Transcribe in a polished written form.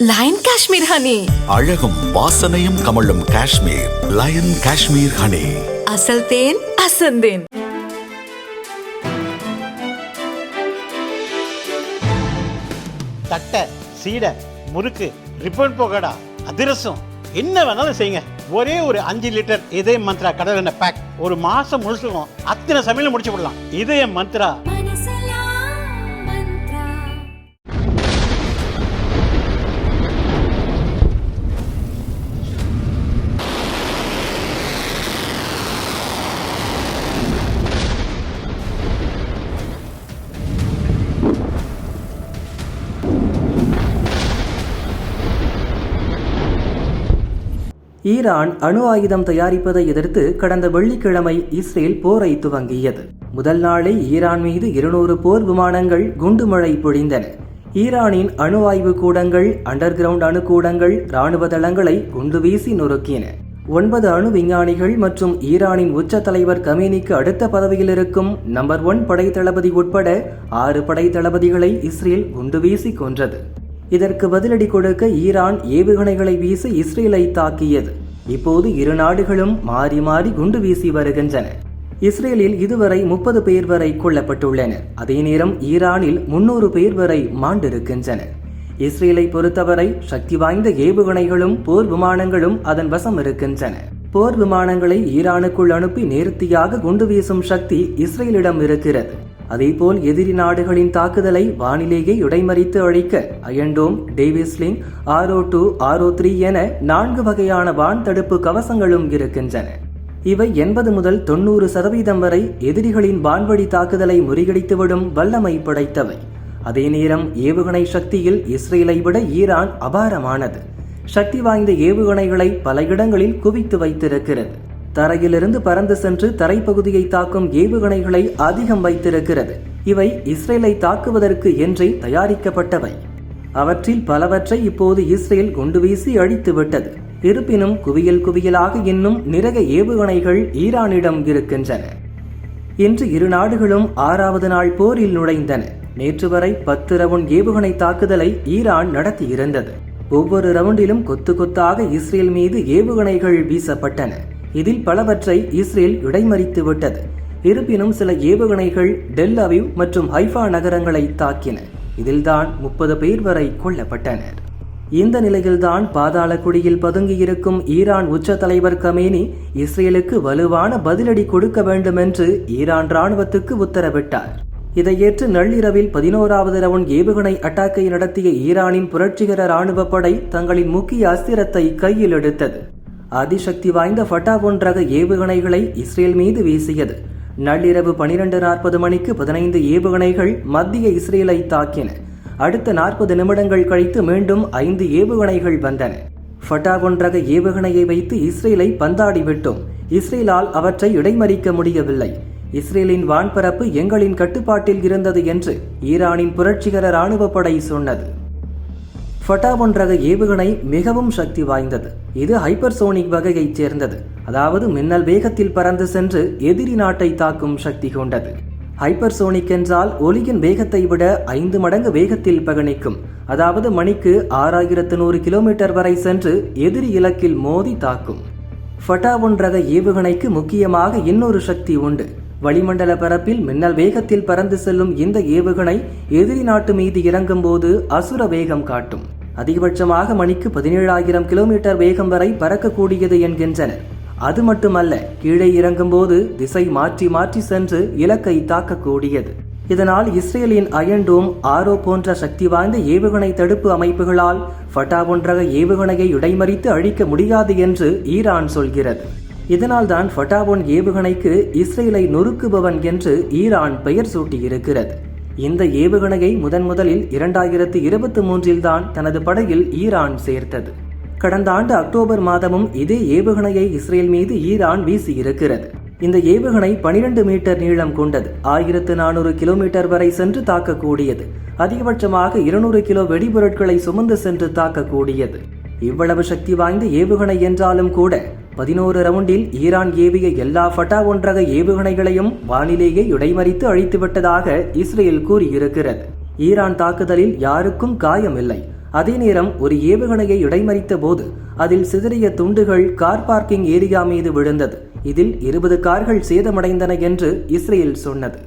Line Kashmir honey. அழகும் வாசனையும் கமழும் காஷ்மீர் லயன் காஷ்மீர் ஹனி. அசல் தேன் அசந்தேன். தட்டை, சீடை, முறுக்கு, ரிப்பன் போகடா, அதிரசம் என்ன வேணாலும் செய்யுங்க. ஒரே ஒரு 5 லிட்டர் இதய மந்த்ரா கடல் எண்ணெய் பேக் ஒரு மாசம் முழுசுக்கும் அத்தனை சமையல முடிச்சு விடலாம். இதய மந்த்ரா. ஈரான் அணு ஆயுதம் தயாரிப்பதை எதிர்த்து கடந்த வெள்ளிக்கிழமை இஸ்ரேல் போரை துவங்கியது. முதல் நாளே ஈரான் மீது 200 போர் விமானங்கள் குண்டுமழை பொழிந்தன. ஈரானின் அணு ஆய்வு கூடங்கள், அண்டர் கிரவுண்ட் அணு கூடங்கள், இராணுவ தளங்களை குண்டு வீசி நொறுக்கின. 9 அணு விஞ்ஞானிகள் மற்றும் ஈரானின் உச்ச தலைவர் கமேனிக்கு அடுத்த பதவியில் இருக்கும் நம்பர் 1 படை தளபதி உட்பட 6 படை தளபதிகளை இஸ்ரேல் குண்டு வீசி கொன்றது. இதற்கு பதிலடி கொடுக்க ஈரான் ஏவுகணைகளை வீசி இஸ்ரேலை தாக்கியது. இப்போது இரு நாடுகளும் மாறி மாறி குண்டு வீசி வருகின்றன. இஸ்ரேலில் இதுவரை 30 பேர் வரை கொல்லப்பட்டுள்ளனர். அதே நேரம் ஈரானில் 300 பேர் வரை மாண்டிருக்கின்றனர். இஸ்ரேலை பொறுத்தவரை சக்தி வாய்ந்த ஏவுகணைகளும் போர் விமானங்களும் அதன் வசம் இருக்கின்றன. போர் விமானங்களை ஈரானுக்குள் அனுப்பி நேர்த்தியாக குண்டு வீசும் சக்தி இஸ்ரேலிடம் இருக்கிறது. அதேபோல் எதிரி நாடுகளின் தாக்குதலை வானிலேயே இடைமறித்து அழிக்க அயன்டோம், டேவிஸ்லிங், RO2, RO3 என 4 வகையான வான் தடுப்பு கவசங்களும் இருக்கின்றன. இவை 80 முதல் 90% வரை எதிரிகளின் வான்வழி தாக்குதலை முறியடித்துவிடும் வல்லமை படைத்தவை. அதே நேரம் ஏவுகணை சக்தியில் இஸ்ரேலை விட ஈரான் அபாரமானது. சக்தி வாய்ந்த ஏவுகணைகளை பல இடங்களில் குவித்து வைத்திருக்கிறது. தரையிலிருந்து பறந்து சென்று தரைப்பகுதியை தாக்கும் ஏவுகணைகளை அதிகம் வைத்திருக்கிறது. இவை இஸ்ரேலை தாக்குவதற்கு என்றே தயாரிக்கப்பட்டவை. அவற்றில் பலவற்றை இப்போது இஸ்ரேல் குண்டு வீசி அழித்துவிட்டது. இருப்பினும் குவியல் குவியலாக இன்னும் நிறைய ஏவுகணைகள் ஈரானிடம் இருக்கின்றன. இன்று இரு நாடுகளும் 6வது நாள் போரில் நுழைந்தன. நேற்று வரை 10 ரவுண்ட் ஏவுகணை தாக்குதலை ஈரான் நடத்தியிருந்தது. ஒவ்வொரு ரவுண்டிலும் கொத்து கொத்தாக இஸ்ரேல் மீது ஏவுகணைகள் வீசப்பட்டன. இதில் பலவற்றை இஸ்ரேல் இடைமறித்து விட்டது. இருப்பினும் சில ஏவுகணைகள் டெல் அவீவ் மற்றும் ஹைஃபா நகரங்களை தாக்கின. இதில்தான் 30 பேர் வரை கொல்லப்பட்டனர். இந்த நிலையில்தான் பாதாள குழியில் பதுங்கியிருக்கும் ஈரான் உச்ச தலைவர் கமேனி இஸ்ரேலுக்கு வலுவான பதிலடி கொடுக்க வேண்டும் என்று ஈரான் ராணுவத்துக்கு உத்தரவிட்டார். இதை ஏற்று நள்ளிரவில் 11வது ரவுண்ட் ஏவுகணை அட்டாக்கை நடத்திய ஈரானின் புரட்சிகர ராணுவ படை தங்களின் முக்கிய அஸ்திரத்தை கையில் எடுத்தது. அதிசக்தி வாய்ந்த ஃபட்டா-1 ரக ஏவுகணைகளை இஸ்ரேல் மீது வீசியது. நள்ளிரவு 12:40 மணிக்கு 15 ஏவுகணைகள் மத்திய இஸ்ரேலை தாக்கின. அடுத்த 40 நிமிடங்கள் கழித்து மீண்டும் 5 ஏவுகணைகள் வந்தன. ஃபட்டா-1 ரக ஏவுகணையை வைத்து இஸ்ரேலை பந்தாடிவிட்டோம். இஸ்ரேலால் அவற்றை இடைமறிக்க முடியவில்லை. இஸ்ரேலின் வான்பரப்பு எங்களின் கட்டுப்பாட்டில் இருந்தது என்று ஈரானின் புரட்சிகர ராணுவ படை சொன்னது. ஃபட்டா-1 ரக ஏவுகணை மிகவும் சக்தி வாய்ந்தது. இது ஹைப்பர்சோனிக் வகையைச் சேர்ந்தது. அதாவது மின்னல் வேகத்தில் பறந்து சென்று எதிரி நாட்டை தாக்கும் சக்தி கொண்டது. ஹைப்பர்சோனிக் என்றால் ஒலியின் வேகத்தை விட 5 மடங்கு வேகத்தில் பயணிக்கும். அதாவது மணிக்கு 6100 கிலோமீட்டர் வரை சென்று எதிரி இலக்கில் மோதி தாக்கும். ஃபட்டா-1 ரக ஏவுகணைக்கு முக்கியமாக இன்னொரு சக்தி உண்டு. வளிமண்டல பரப்பில் மின்னல் வேகத்தில் பறந்து செல்லும் இந்த ஏவுகணை எதிரி நாட்டு மீது இறங்கும் போது அசுர வேகம் காட்டும். அதிகபட்சமாக மணிக்கு 17,000 கிலோமீட்டர் வேகம் வரை பறக்கக்கூடியது என்கின்றனர். அது மட்டுமல்ல, கீழே இறங்கும் போது திசை மாற்றி மாற்றி சென்று இலக்கை தாக்கக்கூடியது. இதனால் இஸ்ரேலின் அயன்டோம், RO போன்ற சக்தி வாய்ந்த ஏவுகணை தடுப்பு அமைப்புகளால் ஃபட்டா-1 ரக ஏவுகணையை இடைமறித்து அழிக்க முடியாது என்று ஈரான் சொல்கிறது. இதனால்தான் ஃபட்டா-1 ஏவுகணைக்கு இஸ்ரேலை நொறுக்குபவன் என்று ஈரான் பெயர் சூட்டியிருக்கிறது. இந்த ஏவுகணையை முதலில் 2023 தான் தனது படையில் ஈரான் சேர்த்தது. கடந்த ஆண்டு அக்டோபர் மாதமும் இதே ஏவுகணையை இஸ்ரேல் மீது ஈரான் வீசியிருக்கிறது. இந்த ஏவுகணை 12 மீட்டர் நீளம் கொண்டது. 1400 கிலோமீட்டர் வரை சென்று தாக்கக்கூடியது. அதிகபட்சமாக 200 கிலோ வெடிபொருட்களை சுமந்து சென்று தாக்கக்கூடியது. இவ்வளவு சக்தி வாய்ந்த ஏவுகணை என்றாலும் கூட 11 ரவுண்டில் ஈரான் ஏவிய எல்லா ஃபட்டா-1 ரக ஏவுகணைகளையும் வானிலேயே இடைமறித்து அழித்துவிட்டதாக இஸ்ரேல் கூறியிருக்கிறது. ஈரான் தாக்குதலில் யாருக்கும் காயமில்லை. அதே நேரம் ஒரு ஏவுகணையை இடைமறித்த போது அதில் சிதறிய துண்டுகள் கார் பார்க்கிங் ஏரியா மீது விழுந்தது. இதில் 20 கார்கள் சேதமடைந்தன என்று இஸ்ரேல் சொன்னது.